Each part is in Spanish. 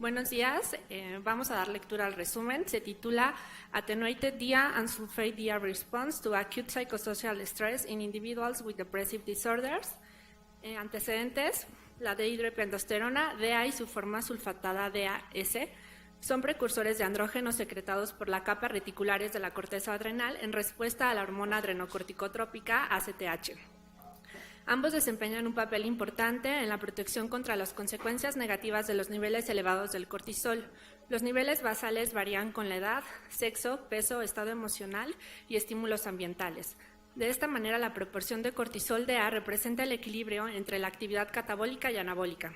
Buenos días, vamos a dar lectura al resumen. Se titula Attenuated DIA and Sulfate DIA Response to Acute Psychosocial Stress in Individuals with Depressive Disorders. Antecedentes: la dehidroepiandrosterona, DEA y su forma sulfatada DAS son precursores de andrógenos secretados por la capa reticulares de la corteza adrenal en respuesta a la hormona adrenocorticotrópica ACTH. Ambos desempeñan un papel importante en la protección contra las consecuencias negativas de los niveles elevados del cortisol. Los niveles basales varían con la edad, sexo, peso, estado emocional y estímulos ambientales. De esta manera, la proporción de cortisol DA representa el equilibrio entre la actividad catabólica y anabólica.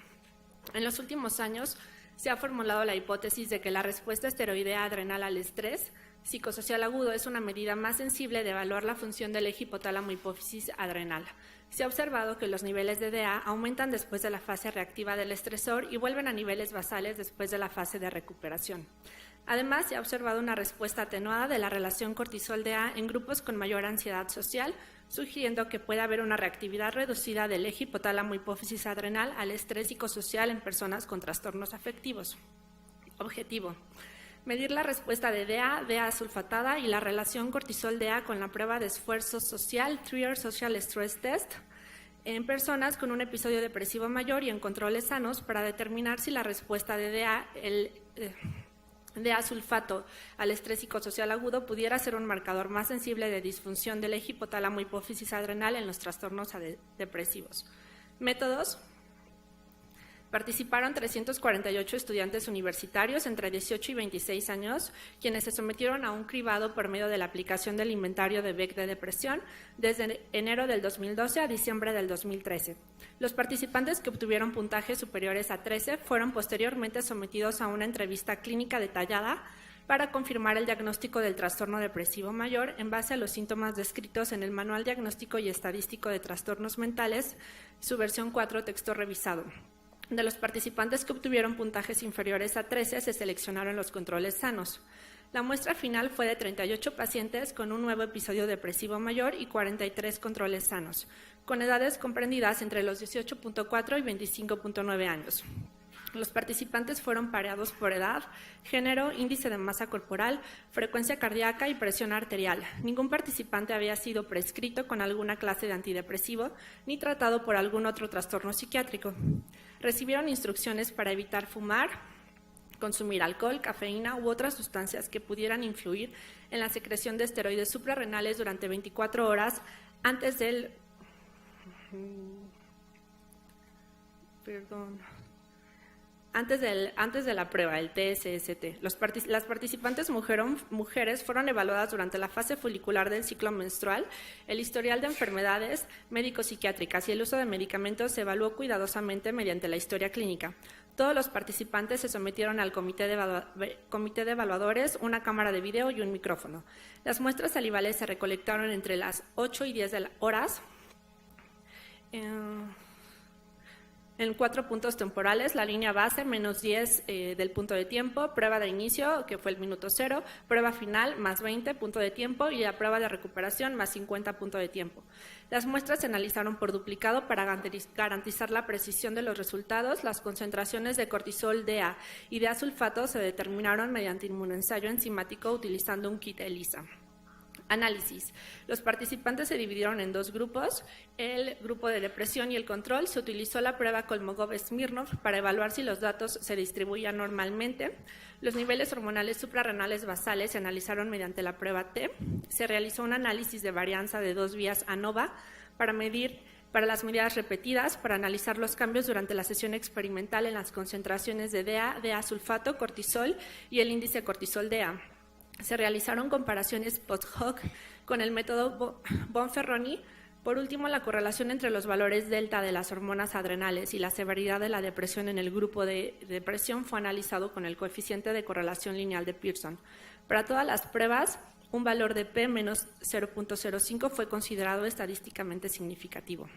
En los últimos años, se ha formulado la hipótesis de que la respuesta esteroidea adrenal al estrés psicosocial agudo es una medida más sensible de evaluar la función del eje hipotálamo-hipófisis adrenal. Se ha observado que los niveles de DA aumentan después de la fase reactiva del estresor y vuelven a niveles basales después de la fase de recuperación. Además, se ha observado una respuesta atenuada de la relación cortisol-DA en grupos con mayor ansiedad social, sugiriendo que puede haber una reactividad reducida del eje hipotálamo-hipófisis adrenal al estrés psicosocial en personas con trastornos afectivos. Objetivo: medir la respuesta de DA, DA sulfatada y la relación cortisol-DA con la prueba de esfuerzo social, Trier Social Stress Test, en personas con un episodio depresivo mayor y en controles sanos para determinar si la respuesta de DA, DA sulfato al estrés psicosocial agudo pudiera ser un marcador más sensible de disfunción del eje hipotálamo-hipófisis adrenal en los trastornos depresivos. Métodos: participaron 348 estudiantes universitarios entre 18 y 26 años, quienes se sometieron a un cribado por medio de la aplicación del inventario de Beck de depresión desde enero del 2012 a diciembre del 2013. Los participantes que obtuvieron puntajes superiores a 13 fueron posteriormente sometidos a una entrevista clínica detallada para confirmar el diagnóstico del trastorno depresivo mayor en base a los síntomas descritos en el Manual Diagnóstico y Estadístico de Trastornos Mentales, su versión 4, texto revisado. De los participantes que obtuvieron puntajes inferiores a 13, se seleccionaron los controles sanos. La muestra final fue de 38 pacientes con un nuevo episodio depresivo mayor y 43 controles sanos, con edades comprendidas entre los 18.4 y 25.9 años. Los participantes fueron pareados por edad, género, índice de masa corporal, frecuencia cardíaca y presión arterial. Ningún participante había sido prescrito con alguna clase de antidepresivo ni tratado por algún otro trastorno psiquiátrico. Recibieron instrucciones para evitar fumar, consumir alcohol, cafeína u otras sustancias que pudieran influir en la secreción de esteroides suprarrenales durante 24 horas antes del... Antes de la prueba, el TSST. Las participantes mujeres fueron evaluadas durante la fase folicular del ciclo menstrual. El historial de enfermedades médico-psiquiátricas y el uso de medicamentos se evaluó cuidadosamente mediante la historia clínica. Todos los participantes se sometieron al comité de evaluadores, una cámara de video y un micrófono. Las muestras salivales se recolectaron entre las 8 y 10 horas. En 4 puntos temporales: la línea base, menos 10 del punto de tiempo, prueba de inicio, que fue el minuto 0, prueba final, más 20 punto de tiempo, y la prueba de recuperación, más 50 punto de tiempo. Las muestras se analizaron por duplicado para garantizar la precisión de los resultados. Las concentraciones de cortisol DA y DA sulfato se determinaron mediante inmunoensayo enzimático utilizando un kit ELISA. Análisis. Los participantes se dividieron en 2 grupos. El grupo de depresión y el control. Se utilizó la prueba Kolmogorov-Smirnov para evaluar si los datos se distribuían normalmente. Los niveles hormonales suprarrenales basales se analizaron mediante la prueba T. Se realizó un análisis de varianza de 2 vías ANOVA para las medidas repetidas, para analizar los cambios durante la sesión experimental en las concentraciones de DA, DA sulfato, cortisol y el índice cortisol-DA. Se realizaron comparaciones post-hoc con el método Bonferroni. Por último, la correlación entre los valores delta de las hormonas adrenales y la severidad de la depresión en el grupo de depresión fue analizado con el coeficiente de correlación lineal de Pearson. Para todas las pruebas, un valor de P menos 0.05 fue considerado estadísticamente significativo.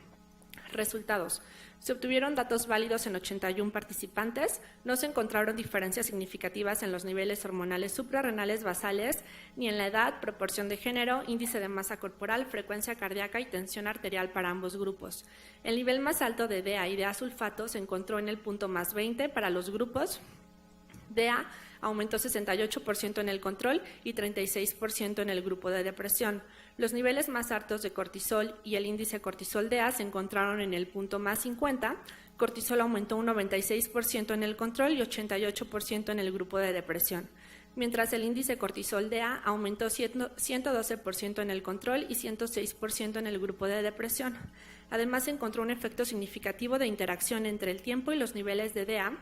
Resultados. Se obtuvieron datos válidos en 81 participantes, no se encontraron diferencias significativas en los niveles hormonales suprarrenales basales, ni en la edad, proporción de género, índice de masa corporal, frecuencia cardíaca y tensión arterial para ambos grupos. El nivel más alto de DEA y DEA sulfato se encontró en el punto más 20 para los grupos. DEA aumentó 68% en el control y 36% en el grupo de depresión. Los niveles más altos de cortisol y el índice cortisol DEA se encontraron en el punto más 50. Cortisol aumentó un 96% en el control y 88% en el grupo de depresión, mientras el índice cortisol DEA aumentó 112% en el control y 106% en el grupo de depresión. Además, se encontró un efecto significativo de interacción entre el tiempo y los niveles de DEA,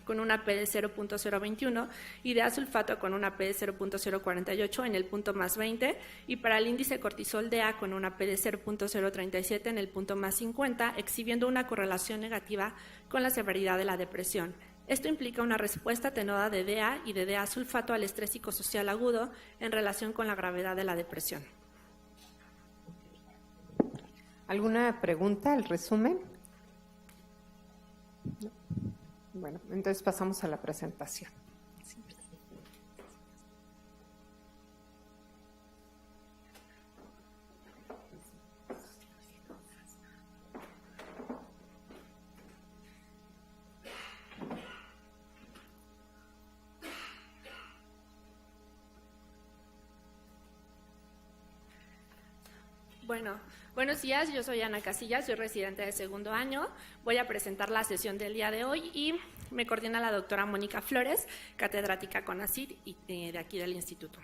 con una P de 0.021 y DEA sulfato con una P de 0.048 en el punto más 20 y para el índice cortisol DEA con una P de 0.037 en el punto más 50, exhibiendo una correlación negativa con la severidad de la depresión. Esto implica una respuesta atenuada de DEA y de DEA sulfato al estrés psicosocial agudo en relación con la gravedad de la depresión. ¿Alguna pregunta al resumen? Bueno, entonces pasamos a la presentación. Bueno, buenos días, yo soy Ana Casillas, soy residente de segundo año. Voy a presentar la sesión del día de hoy y me coordina la doctora Mónica Flores, catedrática CONACYT y de aquí del instituto.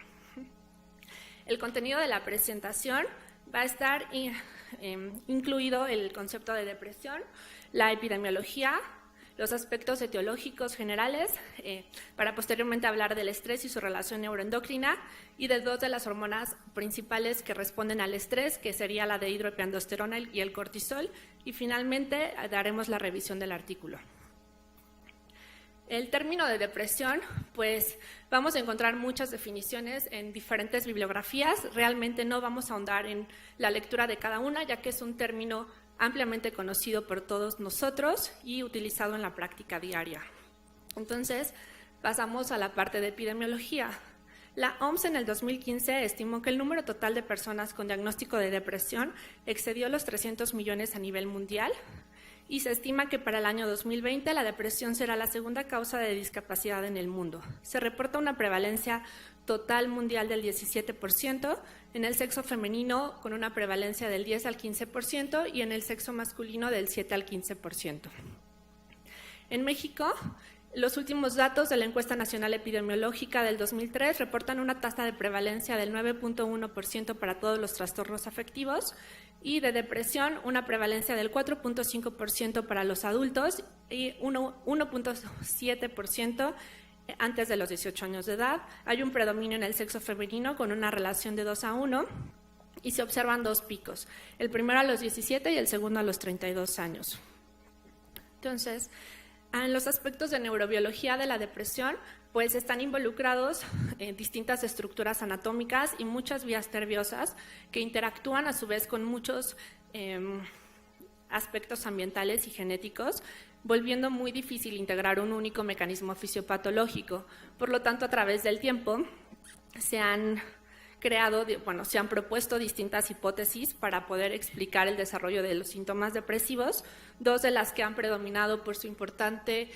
El contenido de la presentación va a estar incluido el concepto de depresión, la epidemiología, los aspectos etiológicos generales, para posteriormente hablar del estrés y su relación neuroendocrina y de dos de las hormonas principales que responden al estrés, que sería la de hidroepiandrosterona y el cortisol, y finalmente daremos la revisión del artículo. El término de depresión, pues vamos a encontrar muchas definiciones en diferentes bibliografías. Realmente no vamos a ahondar en la lectura de cada una, ya que es un término ampliamente conocido por todos nosotros y utilizado en la práctica diaria. Entonces, pasamos a la parte de epidemiología. La OMS en el 2015 estimó que el número total de personas con diagnóstico de depresión excedió los 300 millones a nivel mundial y se estima que para el año 2020 la depresión será la segunda causa de discapacidad en el mundo. Se reporta una prevalencia total mundial del 17%, en el sexo femenino con una prevalencia del 10 al 15% y en el sexo masculino del 7 al 15%. En México, los últimos datos de la Encuesta Nacional Epidemiológica del 2003 reportan una tasa de prevalencia del 9.1% para todos los trastornos afectivos y de depresión una prevalencia del 4.5% para los adultos y 1.7% antes de los 18 años de edad. Hay un predominio en el sexo femenino con una relación de 2:1 y se observan dos picos, el primero a los 17 y el segundo a los 32 años. Entonces, en los aspectos de neurobiología de la depresión, pues están involucrados distintas estructuras anatómicas y muchas vías nerviosas que interactúan a su vez con muchos aspectos ambientales y genéticos, volviendo muy difícil integrar un único mecanismo fisiopatológico. Por lo tanto, a través del tiempo se han propuesto distintas hipótesis para poder explicar el desarrollo de los síntomas depresivos, dos de las que han predominado por su importante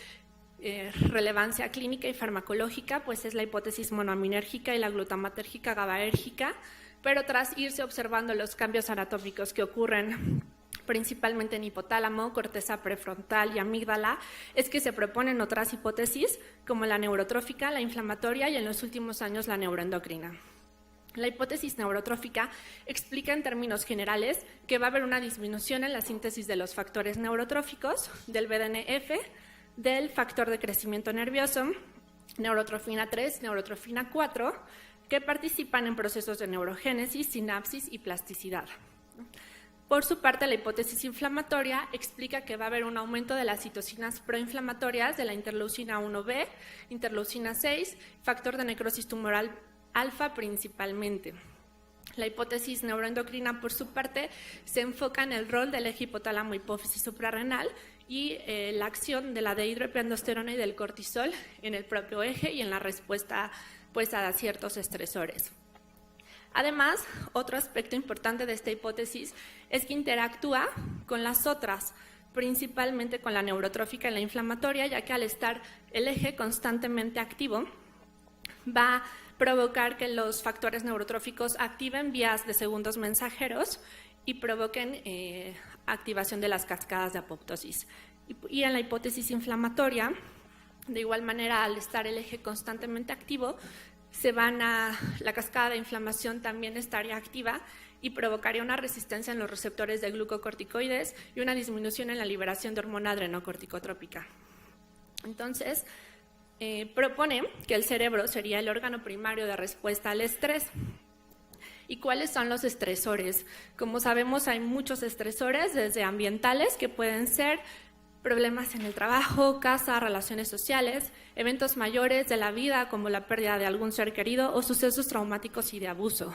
relevancia clínica y farmacológica, pues es la hipótesis monoaminérgica y la glutamatérgica GABAérgica, pero tras irse observando los cambios anatómicos que ocurren principalmente en hipotálamo, corteza prefrontal y amígdala, es que se proponen otras hipótesis como la neurotrófica, la inflamatoria y en los últimos años la neuroendocrina. La hipótesis neurotrófica explica en términos generales que va a haber una disminución en la síntesis de los factores neurotróficos, del BDNF, del factor de crecimiento nervioso, neurotrofina 3, neurotrofina 4, que participan en procesos de neurogénesis, sinapsis y plasticidad. Por su parte, la hipótesis inflamatoria explica que va a haber un aumento de las citocinas proinflamatorias de la interleucina 1B, interleucina 6, factor de necrosis tumoral alfa principalmente. La hipótesis neuroendocrina, por su parte, se enfoca en el rol del eje hipotálamo hipófisis suprarrenal y la acción de la dehidroepiandrosterona y del cortisol en el propio eje y en la respuesta pues, a ciertos estresores. Además, otro aspecto importante de esta hipótesis es que interactúa con las otras, principalmente con la neurotrófica y la inflamatoria, ya que al estar el eje constantemente activo, va a provocar que los factores neurotróficos activen vías de segundos mensajeros y provoquen activación de las cascadas de apoptosis. Y en la hipótesis inflamatoria, de igual manera, al estar el eje constantemente activo, la cascada de inflamación también estaría activa y provocaría una resistencia en los receptores de glucocorticoides y una disminución en la liberación de hormona adrenocorticotrópica. Entonces, propone que el cerebro sería el órgano primario de respuesta al estrés. ¿Y cuáles son los estresores? Como sabemos, hay muchos estresores, desde ambientales, que pueden ser problemas en el trabajo, casa, relaciones sociales, eventos mayores de la vida, como la pérdida de algún ser querido o sucesos traumáticos y de abuso.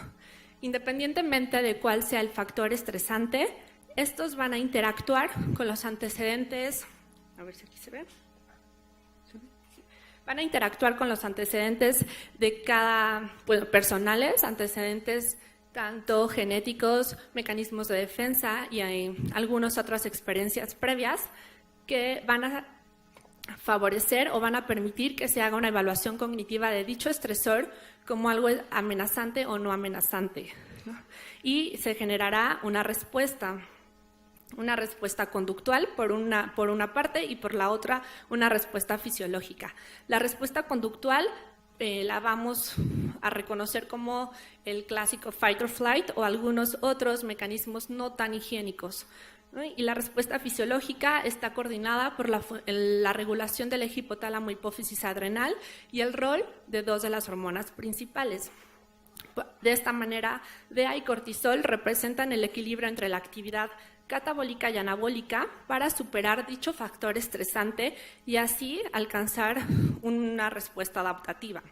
Independientemente de cuál sea el factor estresante, estos van a interactuar con los antecedentes. A ver si aquí se ve. Van a interactuar con los antecedentes de cada, personales, antecedentes tanto genéticos, mecanismos de defensa y hay algunas otras experiencias previas que van a favorecer o van a permitir que se haga una evaluación cognitiva de dicho estresor como algo amenazante o no amenazante, ¿no? Y se generará una respuesta conductual por una parte y por la otra una respuesta fisiológica. La respuesta conductual la vamos a reconocer como el clásico fight or flight o algunos otros mecanismos no tan higiénicos, ¿no? Y la respuesta fisiológica está coordinada por la regulación del eje hipotálamo hipófisis adrenal y el rol de dos de las hormonas principales. De esta manera, DEA y cortisol representan el equilibrio entre la actividad catabólica y anabólica para superar dicho factor estresante y así alcanzar una respuesta adaptativa.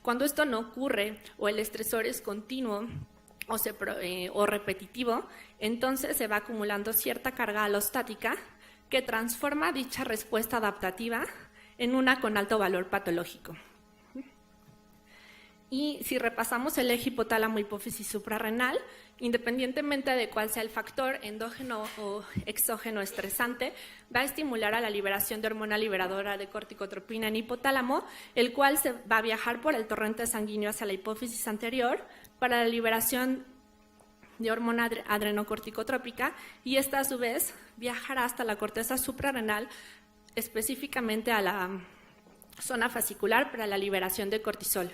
Cuando esto no ocurre o el estresor es continuo o repetitivo, entonces se va acumulando cierta carga alostática que transforma dicha respuesta adaptativa en una con alto valor patológico. Y si repasamos el eje hipotálamo hipófisis suprarrenal, independientemente de cuál sea el factor endógeno o exógeno estresante, va a estimular a la liberación de hormona liberadora de corticotropina en hipotálamo, el cual se va a viajar por el torrente sanguíneo hacia la hipófisis anterior para la liberación de hormona adrenocorticotrópica y esta a su vez viajará hasta la corteza suprarrenal, específicamente a la zona fascicular para la liberación de cortisol.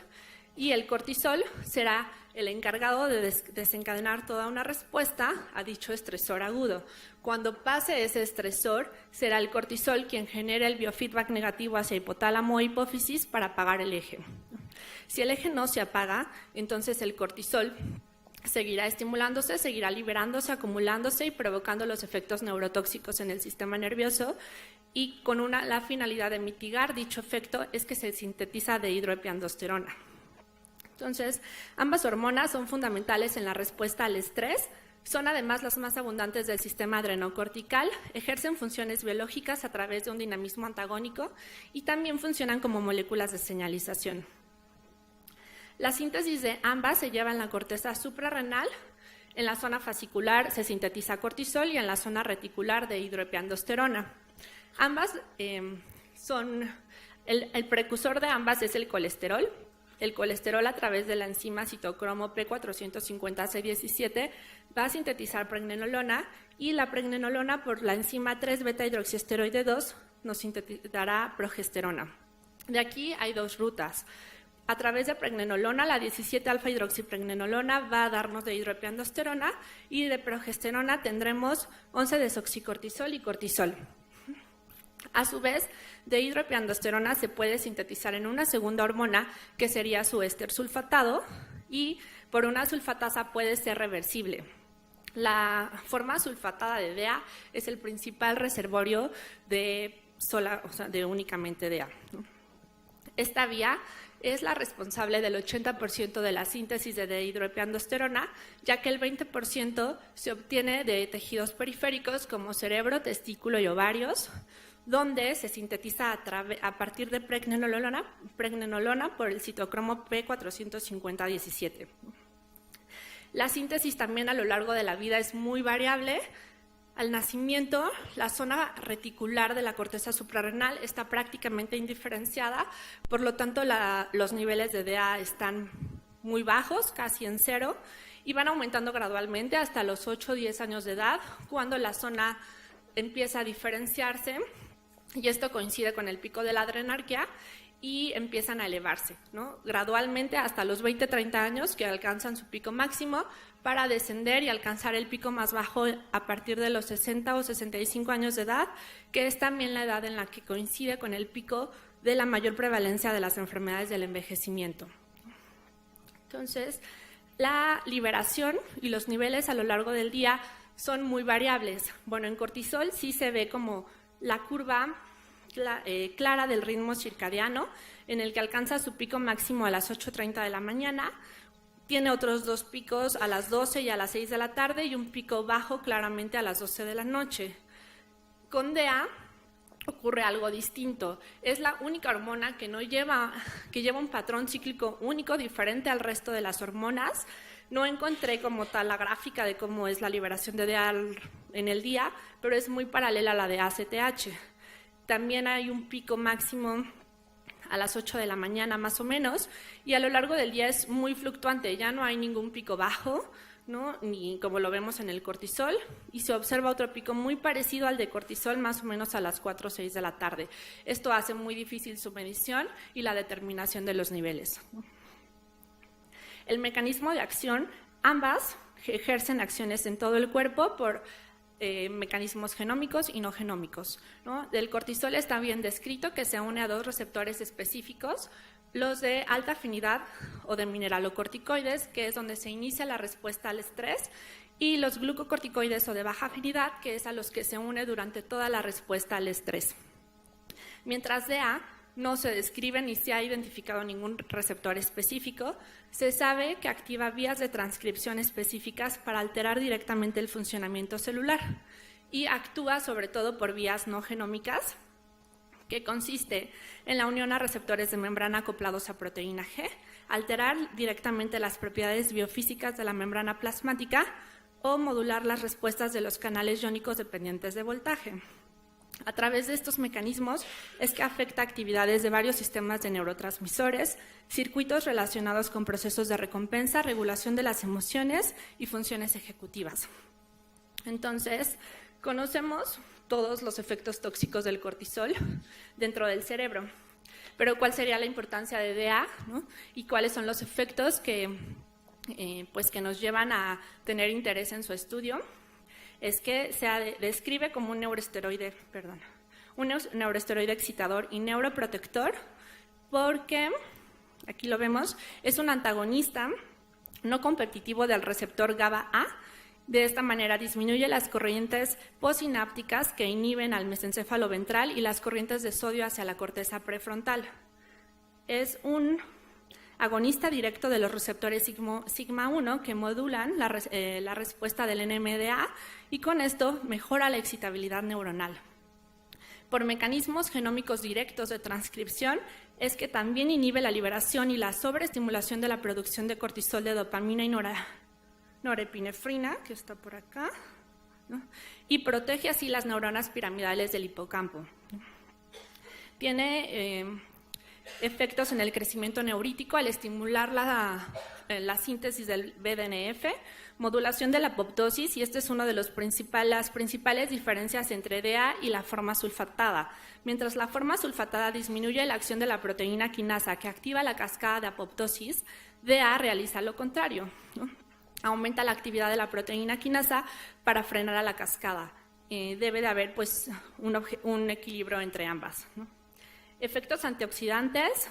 Y el cortisol será el encargado de desencadenar toda una respuesta a dicho estresor agudo. Cuando pase ese estresor, será el cortisol quien genere el biofeedback negativo hacia hipotálamo o hipófisis para apagar el eje. Si el eje no se apaga, entonces el cortisol seguirá estimulándose, seguirá liberándose, acumulándose y provocando los efectos neurotóxicos en el sistema nervioso y con la finalidad de mitigar dicho efecto es que se sintetiza dehidroepiandrosterona. Entonces, ambas hormonas son fundamentales en la respuesta al estrés, son además las más abundantes del sistema adrenocortical, ejercen funciones biológicas a través de un dinamismo antagónico y también funcionan como moléculas de señalización. La síntesis de ambas se lleva en la corteza suprarrenal, en la zona fascicular se sintetiza cortisol y en la zona reticular dehidroepiandrosterona. Ambas son, el precursor de ambas es el colesterol. El colesterol a través de la enzima citocromo P450C17 va a sintetizar pregnenolona y la pregnenolona por la enzima 3-beta-hidroxiesteroide 2 nos sintetizará progesterona. De aquí hay dos rutas. A través de pregnenolona, la 17-alfa-hidroxipregnenolona va a darnos dehidroepiandrosterona y de progesterona tendremos 11-desoxicortisol y cortisol. A su vez, dehidroepiandrosterona se puede sintetizar en una segunda hormona que sería su éster sulfatado y por una sulfatasa puede ser reversible. La forma sulfatada de DEA es el principal reservorio de únicamente DEA, ¿no? Esta vía es la responsable del 80% de la síntesis de dihidroepiandrosterona, ya que el 20% se obtiene de tejidos periféricos como cerebro, testículo y ovarios, donde se sintetiza a partir de pregnenolona por el citocromo P450-17. La síntesis también a lo largo de la vida es muy variable. Al nacimiento, la zona reticular de la corteza suprarrenal está prácticamente indiferenciada, por lo tanto los niveles de DA están muy bajos, casi en cero, y van aumentando gradualmente hasta los 8 o 10 años de edad, cuando la zona empieza a diferenciarse, y esto coincide con el pico de la adrenarquia, y empiezan a elevarse, ¿no? Gradualmente hasta los 20-30 años, que alcanzan su pico máximo, para descender y alcanzar el pico más bajo a partir de los 60 o 65 años de edad, que es también la edad en la que coincide con el pico de la mayor prevalencia de las enfermedades del envejecimiento. Entonces, la liberación y los niveles a lo largo del día son muy variables. Bueno, en cortisol sí se ve como la curva clara del ritmo circadiano, en el que alcanza su pico máximo a las 8:30 de la mañana, tiene otros 2 picos a las 12 y a las 6 de la tarde y un pico bajo claramente a las 12 de la noche. Con DEA ocurre algo distinto. Es la única hormona que lleva un patrón cíclico único, diferente al resto de las hormonas. No encontré como tal la gráfica de cómo es la liberación de DEA en el día, pero es muy paralela a la de ACTH. También hay un pico máximo a las 8 de la mañana más o menos, y a lo largo del día es muy fluctuante, ya no hay ningún pico bajo, ¿no? Ni como lo vemos en el cortisol, y se observa otro pico muy parecido al de cortisol más o menos a las 4 o 6 de la tarde. Esto hace muy difícil su medición y la determinación de los niveles. El mecanismo de acción, ambas ejercen acciones en todo el cuerpo por mecanismos genómicos y no genómicos, ¿no? Del cortisol está bien descrito que se une a 2 receptores específicos, los de alta afinidad o de mineralocorticoides, que es donde se inicia la respuesta al estrés, y los glucocorticoides o de baja afinidad, que es a los que se une durante toda la respuesta al estrés. Mientras DEA no se describe ni se ha identificado ningún receptor específico, se sabe que activa vías de transcripción específicas para alterar directamente el funcionamiento celular y actúa sobre todo por vías no genómicas, que consiste en la unión a receptores de membrana acoplados a proteína G, alterar directamente las propiedades biofísicas de la membrana plasmática o modular las respuestas de los canales iónicos dependientes de voltaje. A través de estos mecanismos es que afecta actividades de varios sistemas de neurotransmisores, circuitos relacionados con procesos de recompensa, regulación de las emociones y funciones ejecutivas. Entonces, conocemos todos los efectos tóxicos del cortisol dentro del cerebro, pero ¿cuál sería la importancia de DEA, ¿no? Y cuáles son los efectos que nos llevan a tener interés en su estudio? Es que se describe como un neuroesteroide excitador y neuroprotector porque, aquí lo vemos, es un antagonista no competitivo del receptor GABA-A. De esta manera disminuye las corrientes postsinápticas que inhiben al mesencéfalo ventral y las corrientes de sodio hacia la corteza prefrontal. Es un agonista directo de los receptores sigma-1 que modulan la respuesta del NMDA y con esto mejora la excitabilidad neuronal. Por mecanismos genómicos directos de transcripción es que también inhibe la liberación y la sobreestimulación de la producción de cortisol, de dopamina y norepinefrina, que está por acá, ¿no? Y protege así las neuronas piramidales del hipocampo. Tiene efectos en el crecimiento neurítico al estimular la síntesis del BDNF, modulación de la apoptosis, y este es una de las principales diferencias entre DEA y la forma sulfatada. Mientras la forma sulfatada disminuye la acción de la proteína quinasa que activa la cascada de apoptosis, DEA realiza lo contrario, ¿no? Aumenta la actividad de la proteína quinasa para frenar a la cascada. Debe de haber pues, un equilibrio entre ambas, ¿no? Efectos antioxidantes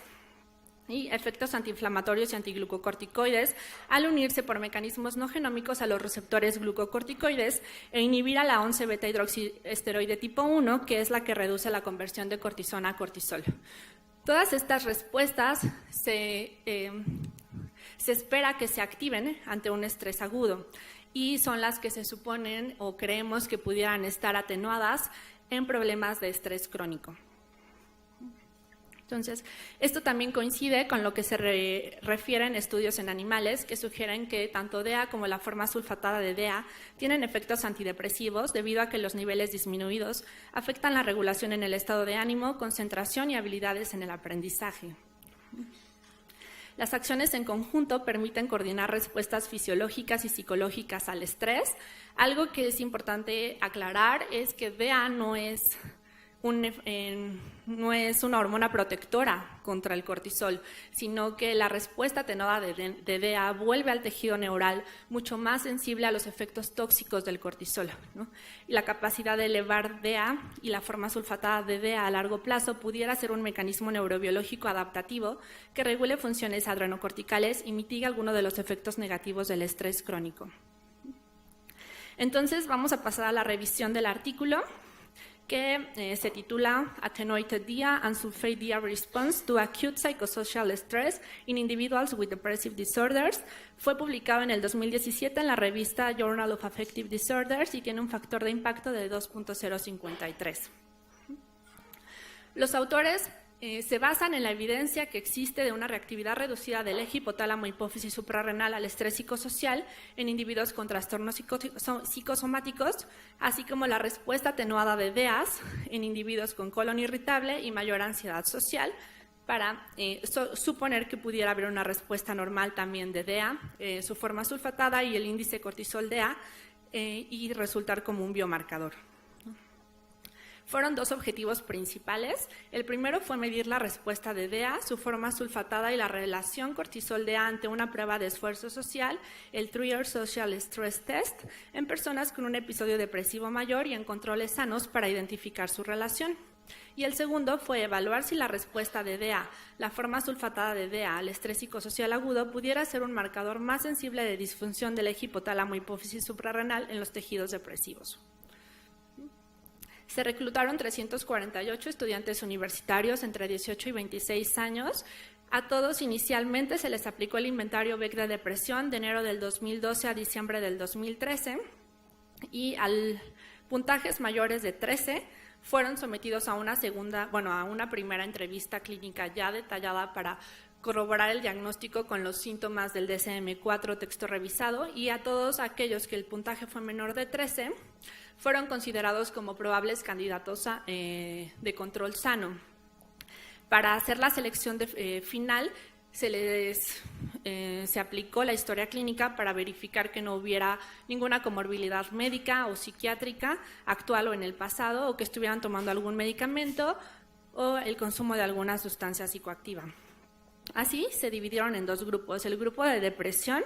y efectos antiinflamatorios y antiglucocorticoides al unirse por mecanismos no genómicos a los receptores glucocorticoides e inhibir a la 11-beta hidroxiesteroide tipo 1, que es la que reduce la conversión de cortisona a cortisol. Todas estas respuestas se espera que se activen ante un estrés agudo y son las que se suponen o creemos que pudieran estar atenuadas en problemas de estrés crónico. Entonces, esto también coincide con lo que se refieren estudios en animales que sugieren que tanto DEA como la forma sulfatada de DEA tienen efectos antidepresivos debido a que los niveles disminuidos afectan la regulación en el estado de ánimo, concentración y habilidades en el aprendizaje. Las acciones en conjunto permiten coordinar respuestas fisiológicas y psicológicas al estrés. Algo que es importante aclarar es que DEA no es una hormona protectora contra el cortisol, sino que la respuesta atenuada de DEA vuelve al tejido neural mucho más sensible a los efectos tóxicos del cortisol, ¿no? Y la capacidad de elevar DEA y la forma sulfatada de DEA a largo plazo pudiera ser un mecanismo neurobiológico adaptativo que regule funciones adrenocorticales y mitigue algunos de los efectos negativos del estrés crónico. Entonces, vamos a pasar a la revisión del artículo, que se titula Attenuated DEA and Sulfate DEA Response to Acute Psychosocial Stress in Individuals with Depressive Disorders. Fue publicado en el 2017 en la revista Journal of Affective Disorders y tiene un factor de impacto de 2.053. Los autores se basan en la evidencia que existe de una reactividad reducida del eje hipotálamo-hipófisis suprarrenal al estrés psicosocial en individuos con trastornos psicosomáticos, así como la respuesta atenuada de DEAs en individuos con colon irritable y mayor ansiedad social, para suponer que pudiera haber una respuesta normal también de DEA, su forma sulfatada y el índice cortisol DEA, y resultar como un biomarcador. Fueron dos objetivos principales. El primero fue medir la respuesta de DEA, su forma sulfatada y la relación cortisol-DEA ante una prueba de esfuerzo social, el Trier Social Stress Test, en personas con un episodio depresivo mayor y en controles sanos para identificar su relación. Y el segundo fue evaluar si la respuesta de DEA, la forma sulfatada de DEA al estrés psicosocial agudo, pudiera ser un marcador más sensible de disfunción del eje hipotálamo-hipófisis suprarrenal en los tejidos depresivos. Se reclutaron 348 estudiantes universitarios entre 18 y 26 años. A todos inicialmente se les aplicó el inventario Beck de depresión de enero del 2012 a diciembre del 2013 y al puntajes mayores de 13 fueron sometidos a una primera entrevista clínica ya detallada para corroborar el diagnóstico con los síntomas del DSM-4 texto revisado, y a todos aquellos que el puntaje fue menor de 13 fueron considerados como probables candidatos de control sano. Para hacer la selección final se aplicó la historia clínica para verificar que no hubiera ninguna comorbilidad médica o psiquiátrica actual o en el pasado, o que estuvieran tomando algún medicamento o el consumo de alguna sustancia psicoactiva. Así se dividieron en dos grupos: el grupo de depresión,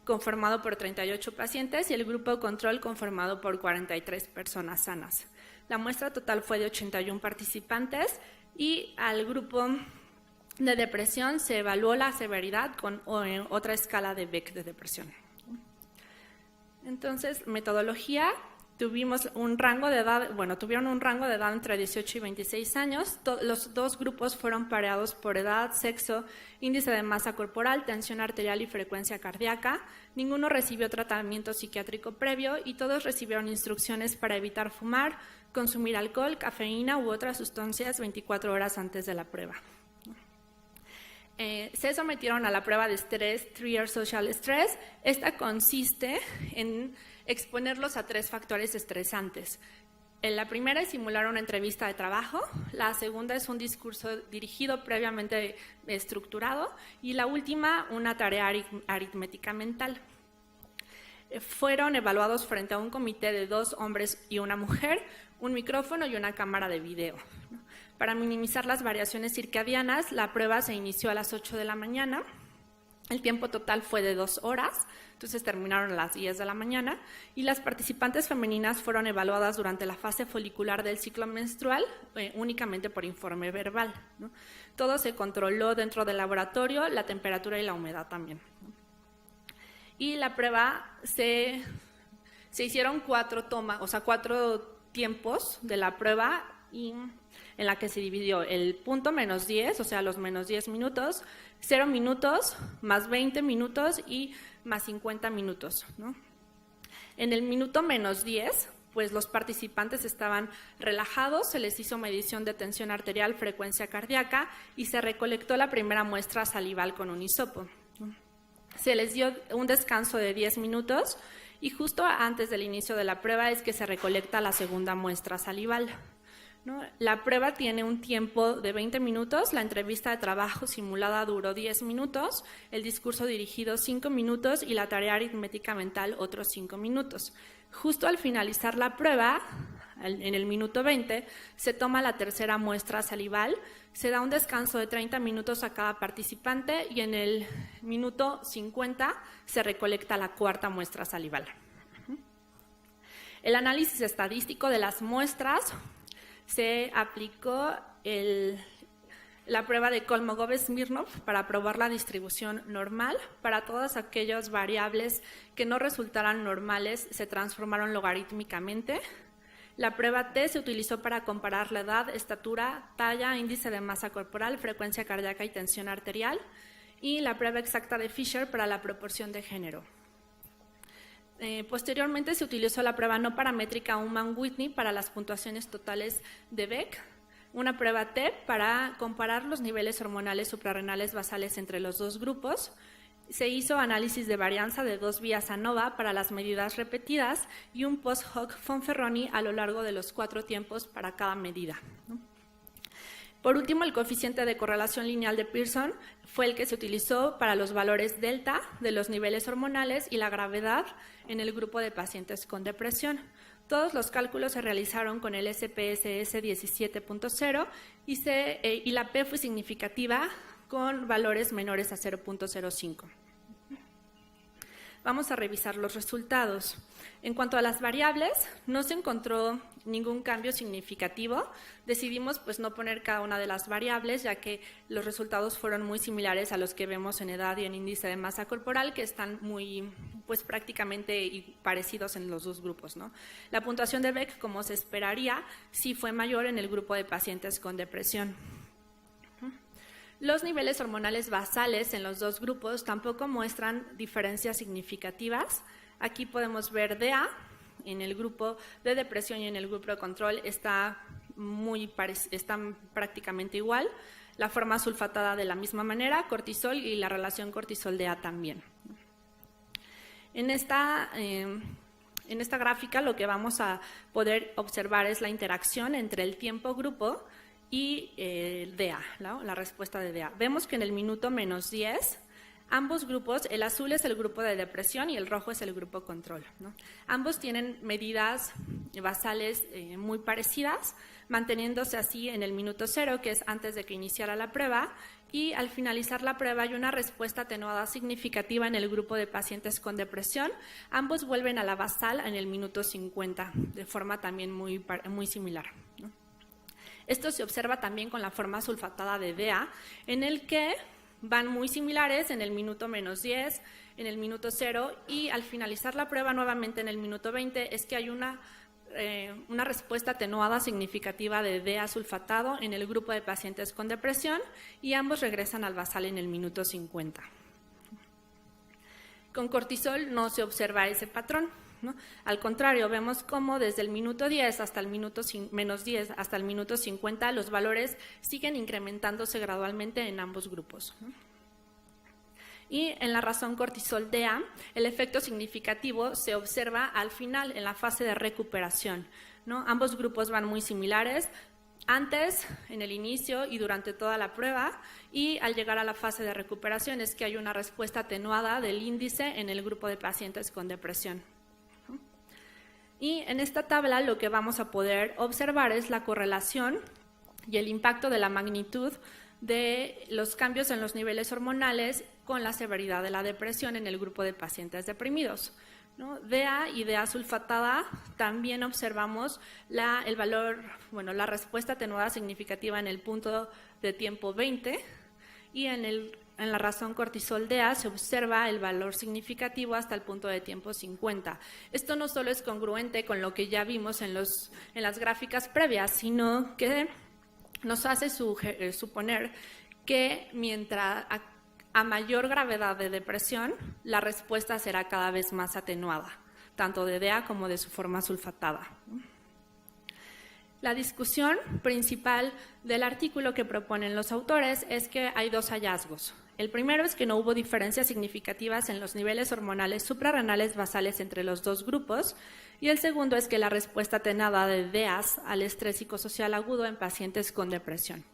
conformado por 38 pacientes, y el grupo control, conformado por 43 personas sanas. La muestra total fue de 81 participantes y al grupo de depresión se evaluó la severidad con otra escala de Beck de depresión. Entonces, metodología. Tuvieron un rango de edad entre 18 y 26 años. Los dos grupos fueron pareados por edad, sexo, índice de masa corporal, tensión arterial y frecuencia cardíaca. Ninguno recibió tratamiento psiquiátrico previo y todos recibieron instrucciones para evitar fumar, consumir alcohol, cafeína u otras sustancias 24 horas antes de la prueba. Se sometieron a la prueba de estrés Trier Social Stress. Esta consiste en exponerlos a 3 factores estresantes. La primera es simular una entrevista de trabajo, la segunda es un discurso dirigido previamente estructurado y la última una tarea aritmética mental. Fueron evaluados frente a un comité de 2 hombres y una mujer, un micrófono y una cámara de video. Para minimizar las variaciones circadianas, la prueba se inició a las 8 de la mañana. El tiempo total fue de 2 horas, entonces terminaron a las 10 de la mañana, y las participantes femeninas fueron evaluadas durante la fase folicular del ciclo menstrual, únicamente por informe verbal, ¿no? Todo se controló dentro del laboratorio, la temperatura y la humedad también, ¿no? Y la prueba se hicieron 4 tiempos de la prueba y en la que se dividió el punto menos 10, o sea, los menos 10 minutos, 0 minutos, más 20 minutos y más 50 minutos, ¿no? En el minuto menos 10, pues los participantes estaban relajados, se les hizo medición de tensión arterial, frecuencia cardíaca y se recolectó la primera muestra salival con un hisopo. Se les dio un descanso de 10 minutos y justo antes del inicio de la prueba es que se recolecta la segunda muestra salival, ¿no? La prueba tiene un tiempo de 20 minutos, la entrevista de trabajo simulada duró 10 minutos, el discurso dirigido 5 minutos y la tarea aritmética mental otros 5 minutos. Justo al finalizar la prueba, en el minuto 20, se toma la tercera muestra salival, se da un descanso de 30 minutos a cada participante y en el minuto 50 se recolecta la cuarta muestra salival. El análisis estadístico de las muestras se aplicó la prueba de Kolmogorov-Smirnov para probar la distribución normal. Para todas aquellas variables que no resultaran normales se transformaron logarítmicamente. La prueba T se utilizó para comparar la edad, estatura, talla, índice de masa corporal, frecuencia cardíaca y tensión arterial. Y la prueba exacta de Fisher para la proporción de género. Posteriormente se utilizó la prueba no paramétrica Ullmann-Whitney para las puntuaciones totales de Beck, una prueba T para comparar los niveles hormonales suprarrenales basales entre los dos grupos. Se hizo análisis de varianza de 2 vías ANOVA para las medidas repetidas y un post-hoc Fonferroni a lo largo de los 4 tiempos para cada medida, ¿no? Por último, el coeficiente de correlación lineal de Pearson fue el que se utilizó para los valores delta de los niveles hormonales y la gravedad en el grupo de pacientes con depresión. Todos los cálculos se realizaron con el SPSS 17.0 y la P fue significativa con valores menores a 0.05. Vamos a revisar los resultados. En cuanto a las variables, no se encontró ningún cambio significativo. Decidimos no poner cada una de las variables, ya que los resultados fueron muy similares a los que vemos en edad y en índice de masa corporal, que están muy, prácticamente parecidos en los dos grupos, ¿no? La puntuación de Beck, como se esperaría, sí fue mayor en el grupo de pacientes con depresión. Los niveles hormonales basales en los dos grupos tampoco muestran diferencias significativas. Aquí podemos ver DA en el grupo de depresión y en el grupo de control están prácticamente igual. La forma sulfatada de la misma manera, cortisol y la relación cortisol-DA también. En esta gráfica lo que vamos a poder observar es la interacción entre el tiempo grupo y DA, ¿no? La respuesta de DA. Vemos que en el minuto menos 10, ambos grupos, el azul es el grupo de depresión y el rojo es el grupo control, ¿no? Ambos tienen medidas basales muy parecidas, manteniéndose así en el minuto 0, que es antes de que iniciara la prueba, y al finalizar la prueba hay una respuesta atenuada significativa en el grupo de pacientes con depresión. Ambos vuelven a la basal en el minuto 50, de forma también muy similar, ¿no? Esto se observa también con la forma sulfatada de DA, en el que van muy similares en el minuto menos 10, en el minuto 0 y al finalizar la prueba nuevamente en el minuto 20 es que hay una respuesta atenuada significativa de DA sulfatado en el grupo de pacientes con depresión y ambos regresan al basal en el minuto 50. Con cortisol no se observa ese patrón, ¿no? Al contrario, vemos cómo desde el minuto 10 hasta el minuto menos 10 hasta el minuto 50 los valores siguen incrementándose gradualmente en ambos grupos, ¿no? Y en la razón cortisol-DA, el efecto significativo se observa al final, en la fase de recuperación, ¿no? Ambos grupos van muy similares, antes, en el inicio y durante toda la prueba, y al llegar a la fase de recuperación es que hay una respuesta atenuada del índice en el grupo de pacientes con depresión. Y en esta tabla lo que vamos a poder observar es la correlación y el impacto de la magnitud de los cambios en los niveles hormonales con la severidad de la depresión en el grupo de pacientes deprimidos, ¿no? DA y DA sulfatada también observamos la respuesta atenuada significativa en el punto de tiempo 20 y en el en la razón cortisol-DEA se observa el valor significativo hasta el punto de tiempo 50. Esto no solo es congruente con lo que ya vimos en las gráficas previas, sino que nos hace suponer que mientras a mayor gravedad de depresión, la respuesta será cada vez más atenuada, tanto de DEA como de su forma sulfatada. La discusión principal del artículo que proponen los autores es que hay dos hallazgos. El primero es que no hubo diferencias significativas en los niveles hormonales suprarrenales basales entre los dos grupos, y el segundo es que la respuesta atenuada de DEAs al estrés psicosocial agudo en pacientes con depresión.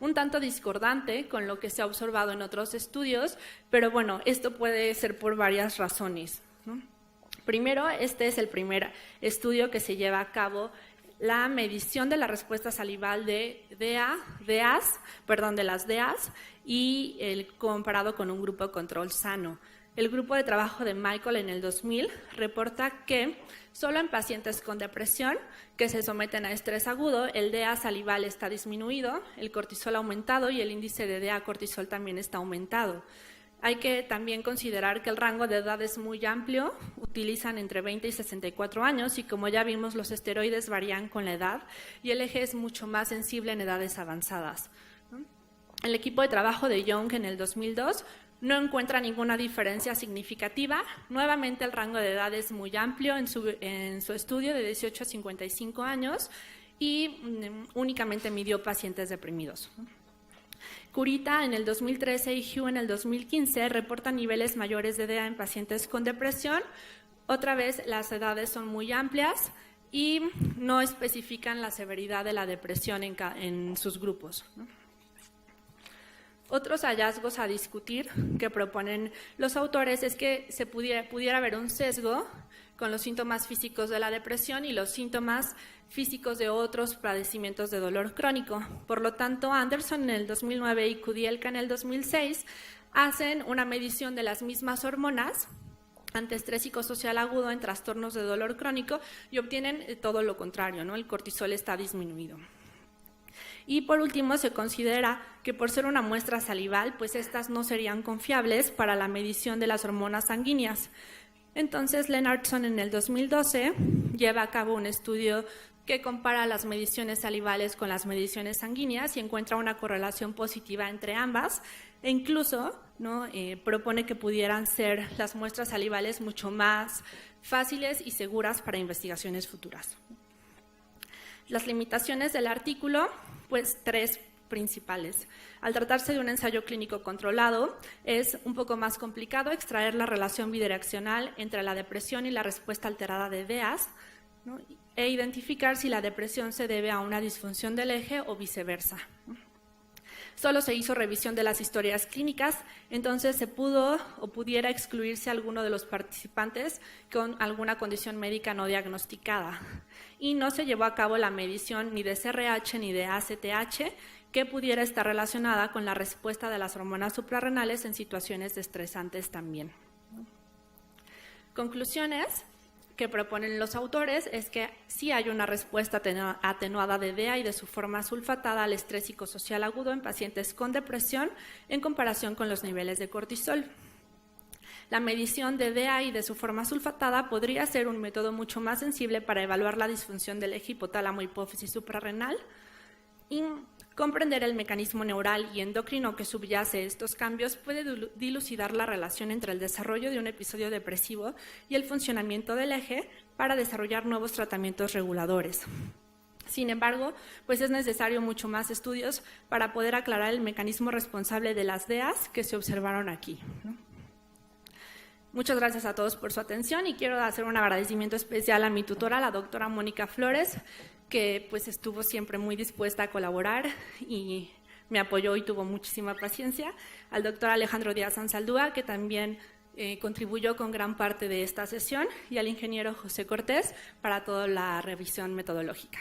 Un tanto discordante con lo que se ha observado en otros estudios, pero bueno, esto puede ser por varias razones, ¿no? Primero, este es el primer estudio que se lleva a cabo la medición de la respuesta salival de las DEAs y comparado con un grupo de control sano. El grupo de trabajo de Michael en el 2000 reporta que solo en pacientes con depresión que se someten a estrés agudo, el DEA salival está disminuido, el cortisol aumentado y el índice de DEA cortisol también está aumentado. Hay que también considerar que el rango de edad es muy amplio, utilizan entre 20 y 64 años y como ya vimos los esteroides varían con la edad y el eje es mucho más sensible en edades avanzadas. El equipo de trabajo de Young en el 2002 no encuentra ninguna diferencia significativa. Nuevamente el rango de edad es muy amplio en su estudio de 18 a 55 años y únicamente midió pacientes deprimidos. Kurita en el 2013 y Hugh en el 2015 reportan niveles mayores de DEA en pacientes con depresión. Otra vez, las edades son muy amplias y no especifican la severidad de la depresión en sus grupos, ¿no? Otros hallazgos a discutir que proponen los autores es que se pudiera haber un sesgo con los síntomas físicos de la depresión y los síntomas físicos de otros padecimientos de dolor crónico. Por lo tanto, Anderson en el 2009 y Kudielka en el 2006 hacen una medición de las mismas hormonas ante estrés psicosocial agudo en trastornos de dolor crónico y obtienen todo lo contrario, ¿no? El cortisol está disminuido. Y por último, se considera que por ser una muestra salival, pues estas no serían confiables para la medición de las hormonas sanguíneas. Entonces, Lennartson en el 2012 lleva a cabo un estudio que compara las mediciones salivales con las mediciones sanguíneas y encuentra una correlación positiva entre ambas e incluso, ¿no? Propone que pudieran ser las muestras salivales mucho más fáciles y seguras para investigaciones futuras. Las limitaciones del artículo, pues tres principales. Al tratarse de un ensayo clínico controlado, es un poco más complicado extraer la relación bidireccional entre la depresión y la respuesta alterada de DEAs, ¿no? E identificar si la depresión se debe a una disfunción del eje o viceversa. Solo se hizo revisión de las historias clínicas, entonces se pudiera excluirse alguno de los participantes con alguna condición médica no diagnosticada. Y no se llevó a cabo la medición ni de CRH ni de ACTH que pudiera estar relacionada con la respuesta de las hormonas suprarrenales en situaciones estresantes también. Conclusiones que proponen los autores es que sí hay una respuesta atenuada de DEA y de su forma sulfatada al estrés psicosocial agudo en pacientes con depresión en comparación con los niveles de cortisol. La medición de DEA y de su forma sulfatada podría ser un método mucho más sensible para evaluar la disfunción del eje hipotálamo-hipófisis suprarrenal y comprender el mecanismo neural y endocrino que subyace estos cambios puede dilucidar la relación entre el desarrollo de un episodio depresivo y el funcionamiento del eje para desarrollar nuevos tratamientos reguladores. Sin embargo, pues es necesario mucho más estudios para poder aclarar el mecanismo responsable de las DEAs que se observaron aquí, ¿no? Muchas gracias a todos por su atención y quiero hacer un agradecimiento especial a mi tutora, la doctora Mónica Flores, que pues estuvo siempre muy dispuesta a colaborar y me apoyó y tuvo muchísima paciencia, al doctor Alejandro Díaz Ansaldúa, que también contribuyó con gran parte de esta sesión, y al ingeniero José Cortés para toda la revisión metodológica.